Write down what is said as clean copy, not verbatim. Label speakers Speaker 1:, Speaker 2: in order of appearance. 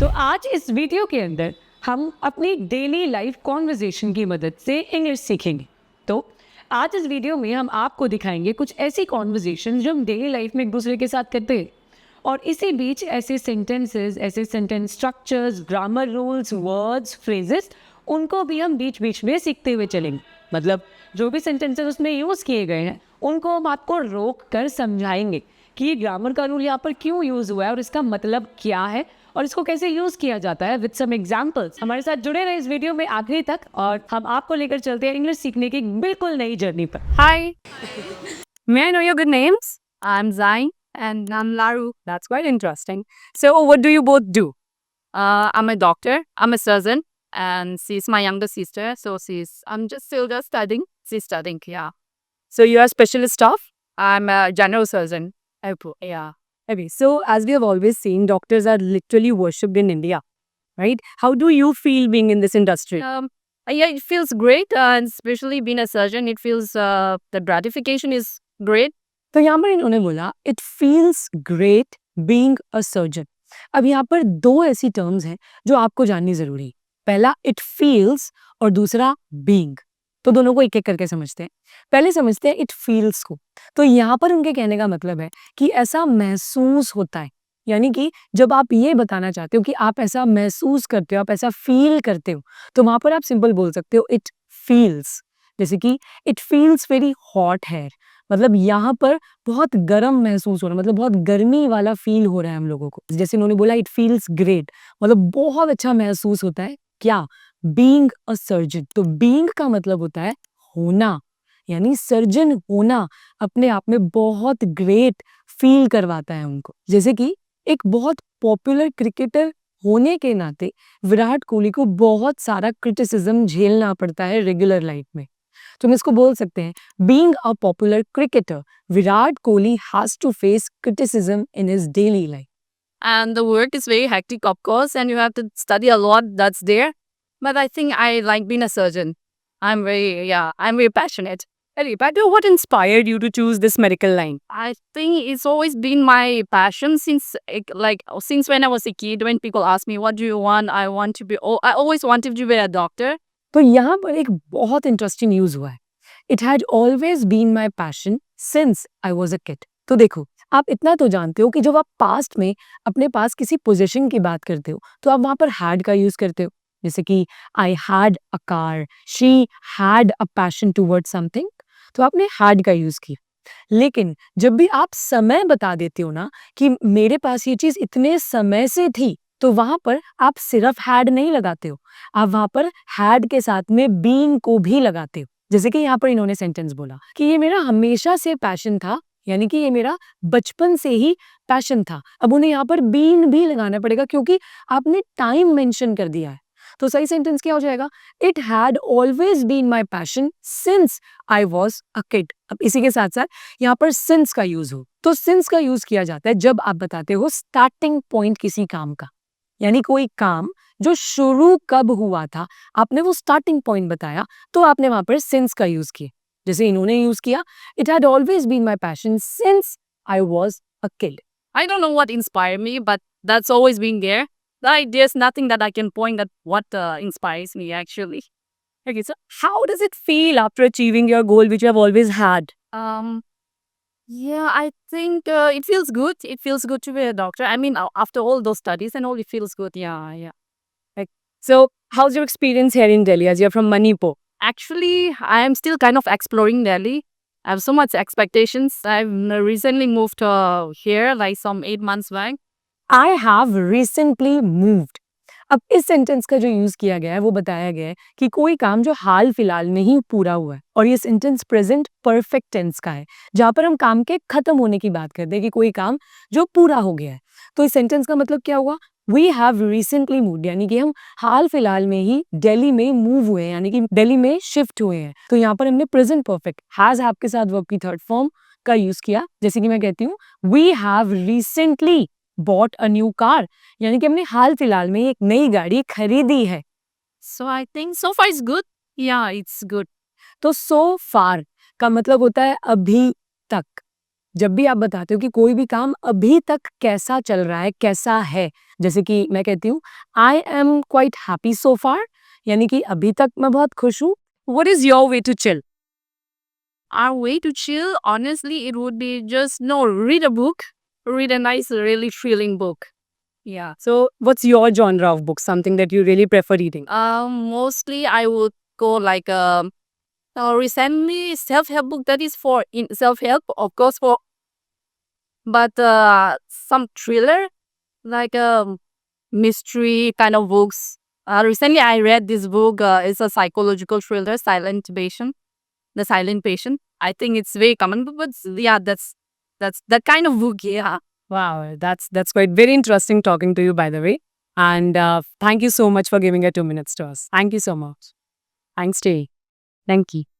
Speaker 1: तो आज इस वीडियो के अंदर हम अपनी डेली लाइफ कॉन्वर्जेशन की मदद से इंग्लिश सीखेंगे। तो आज इस वीडियो में हम आपको दिखाएंगे कुछ ऐसी कॉन्वर्जेशन जो हम डेली लाइफ में एक दूसरे के साथ करते हैं, और इसी बीच ऐसे सेंटेंसेस, ऐसे sentence structures, grammar rules, words, phrases, उनको भी हम बीच बीच में सीखते हुए चलेंगे। मतलब जो भी सेंटेंसेस उसमें यूज़ किए गए हैं उनको हम आपको रोक कर समझाएंगे कि ये ग्रामर का रूल यहाँ पर क्यों यूज़ हुआ है और इसका मतलब क्या है और इसको कैसे यूज़ किया जाता है, विद सम एग्जाम्पल्स। हमारे साथ जुड़े रहे इस वीडियो में आखिरी तक, और हम आपको लेकर चलते हैं इंग्लिश सीखने की एक बिल्कुल नई जर्नी पर।
Speaker 2: Hi, may I know your good names? I'm Zai and I'm Laru. That's quite interesting. So, what do you both do? I'm a doctor. I'm a surgeon, and she's my younger sister. So I'm still studying. She's studying, yeah. So you are specialist staff? I'm a general surgeon. Yeah. Okay. So as we have always seen, doctors are literally worshipped in India, right? How do you feel being in this industry? Yeah, it feels great, and especially being a surgeon, it feels the gratification is great. तो यहाँ पर इन्होंने बोला it feels great being a surgeon. अब यहाँ पर दो ऐसी टर्म्स हैं जो आपको जाननी जरूरी है। पहला इट फील्स और दूसरा बीइंग। तो दोनों को एक एक करके समझते हैं। पहले समझते हैं इट फील्स को। तो यहाँ पर उनके कहने का मतलब है कि ऐसा महसूस होता है, यानी कि जब आप ये बताना चाहते हो कि आप ऐसा महसूस करते हो, आप ऐसा फील करते हो, तो वहां पर आप सिंपल बोल सकते हो इट फील्स। जैसे कि it feels very hot here, मतलब यहाँ पर बहुत गर्म महसूस हो रहा है, मतलब बहुत गर्मी वाला फील हो रहा है हम लोगों को। जैसे उन्होंने बोला इट फील्स ग्रेट, मतलब बहुत अच्छा महसूस होता है क्या, बीइंग अ सर्जन। तो बीइंग का मतलब होता है होना, यानी सर्जन होना अपने आप में बहुत ग्रेट फील करवाता है उनको। जैसे कि एक बहुत पॉपुलर क्रिकेटर होने के नाते विराट कोहली को बहुत सारा क्रिटिसिज्म झेलना पड़ता है रेगुलर लाइफ में। तो हम इसको बोल सकते हैं being a popular cricketer, Virat Kohli has to face criticism in his daily life. And the work is very hectic, of course, and you have to study a lot. That's there. But I think I like being a surgeon. I'm very passionate. But what inspired you to choose this medical line? I think it's always been my passion since when I was a kid. When people ask me, "What do you want?" I always wanted to be a doctor. तो यहाँ पर एक बहुत interesting news हुआ है। It had always been my passion since I was a kid. तो देखो, आप इतना तो जानते हो कि जब आप पास्ट में अपने पास किसी पोजीशन की बात करते हो तो आप वहां पर हैड का यूज करते हो। जैसे कि I had a car, she had a passion toward something, तो आपने हैड का यूज किया। लेकिन जब भी आप समय बता देते हो ना कि मेरे पास ये चीज इतने समय से थी, तो वहां पर आप सिर्फ हैड नहीं लगाते हो, आप वहां पर हैड के साथ में बीइंग को भी लगाते हो। जैसे कि यहाँ पर इन्होंने सेंटेंस बोला कि ये मेरा हमेशा से पैशन था, यानी कि ये मेरा बचपन से ही पैशन था। अब उन्हें यहाँ पर बीइंग भी लगाना पड़ेगा क्योंकि आपने टाइम मेंशन कर दिया है। तो सही सेंटेंस क्या हो जाएगा, it had always been my passion since I was a kid. अब इसी के साथ साथ यहाँ पर सिंस का यूज हो, तो सिंस का यूज किया जाता है जब आप बताते हो स्टार्टिंग पॉइंट किसी काम का, यानी कोई काम जो शुरू कब हुआ था, आपने वो स्टार्टिंग पॉइंट बताया, तो आपने वहां पर सिंस का यूज किया। जैसे इन्होंने यूज किया it had always been my passion since I was a kid. I don't know what inspired me, but that's always been there. There's nothing that I can point at what inspires me actually. Okay, so how does it feel after achieving your goal which you have always had? Yeah, I think it feels good. It feels good to be a doctor. I mean, after all those studies and all, it feels good. Yeah, yeah. Like, so, how's your experience here in Delhi as you're from Manipur? Actually, I am still kind of exploring Delhi. I have so much expectations. I've recently moved here, like some 8 months back. I have recently moved. अब इस sentence का जो use किया गया है वो बताया गया है कि कोई काम जो हाल फिलहाल में ही पूरा हुआ है, और ये सेंटेंस प्रेजेंट परफेक्ट टेंस का है जहां पर हम काम के खत्म होने की बात करते हैं कि कोई काम जो पूरा हो गया है। तो इस सेंटेंस का मतलब क्या हुआ, वी हैव रिसेंटली मूव्ड, यानी कि हम हाल फिलहाल में ही दिल्ली में मूव हुए हैं, यानी कि दिल्ली में शिफ्ट हुए हैं। तो यहाँ पर हमने प्रेजेंट परफेक्ट हैज हैव के साथ वर्ब की थर्ड फॉर्म का यूज किया। जैसे कि मैं कहती हूँ we have recently bought a new car, यानी कि हमने हाल फिलहाल में एक नई गाड़ी खरीदी है। So I think so far is good. Yeah it's good. तो सो फार का मतलब होता है अभी तक,
Speaker 1: जब भी आप बताते हो कि कोई भी काम अभी तक कैसा चल रहा है, कैसा है, जैसे कि मैं कहती हूँ I am quite happy so far, यानी कि अभी तक मैं बहुत खुश हूँ. What is your way to chill?
Speaker 2: Our way to chill, honestly, it would be just no, read a book, read a nice, really thrilling book. Yeah.
Speaker 1: So what's your genre of book, something that you really prefer reading?
Speaker 2: Mostly I would go like recently self-help book that is for in self-help, of course, for but some thriller like mystery kind of books. Recently I read this book. It's a psychological thriller, Silent Patient. The Silent Patient. I think it's very common, but yeah, that's that kind of book. Yeah.
Speaker 1: Wow, that's quite very interesting talking to you, by the way. And thank you so much for giving your 2 minutes to us. Thank you so much. Thanks, Jay. Thank you.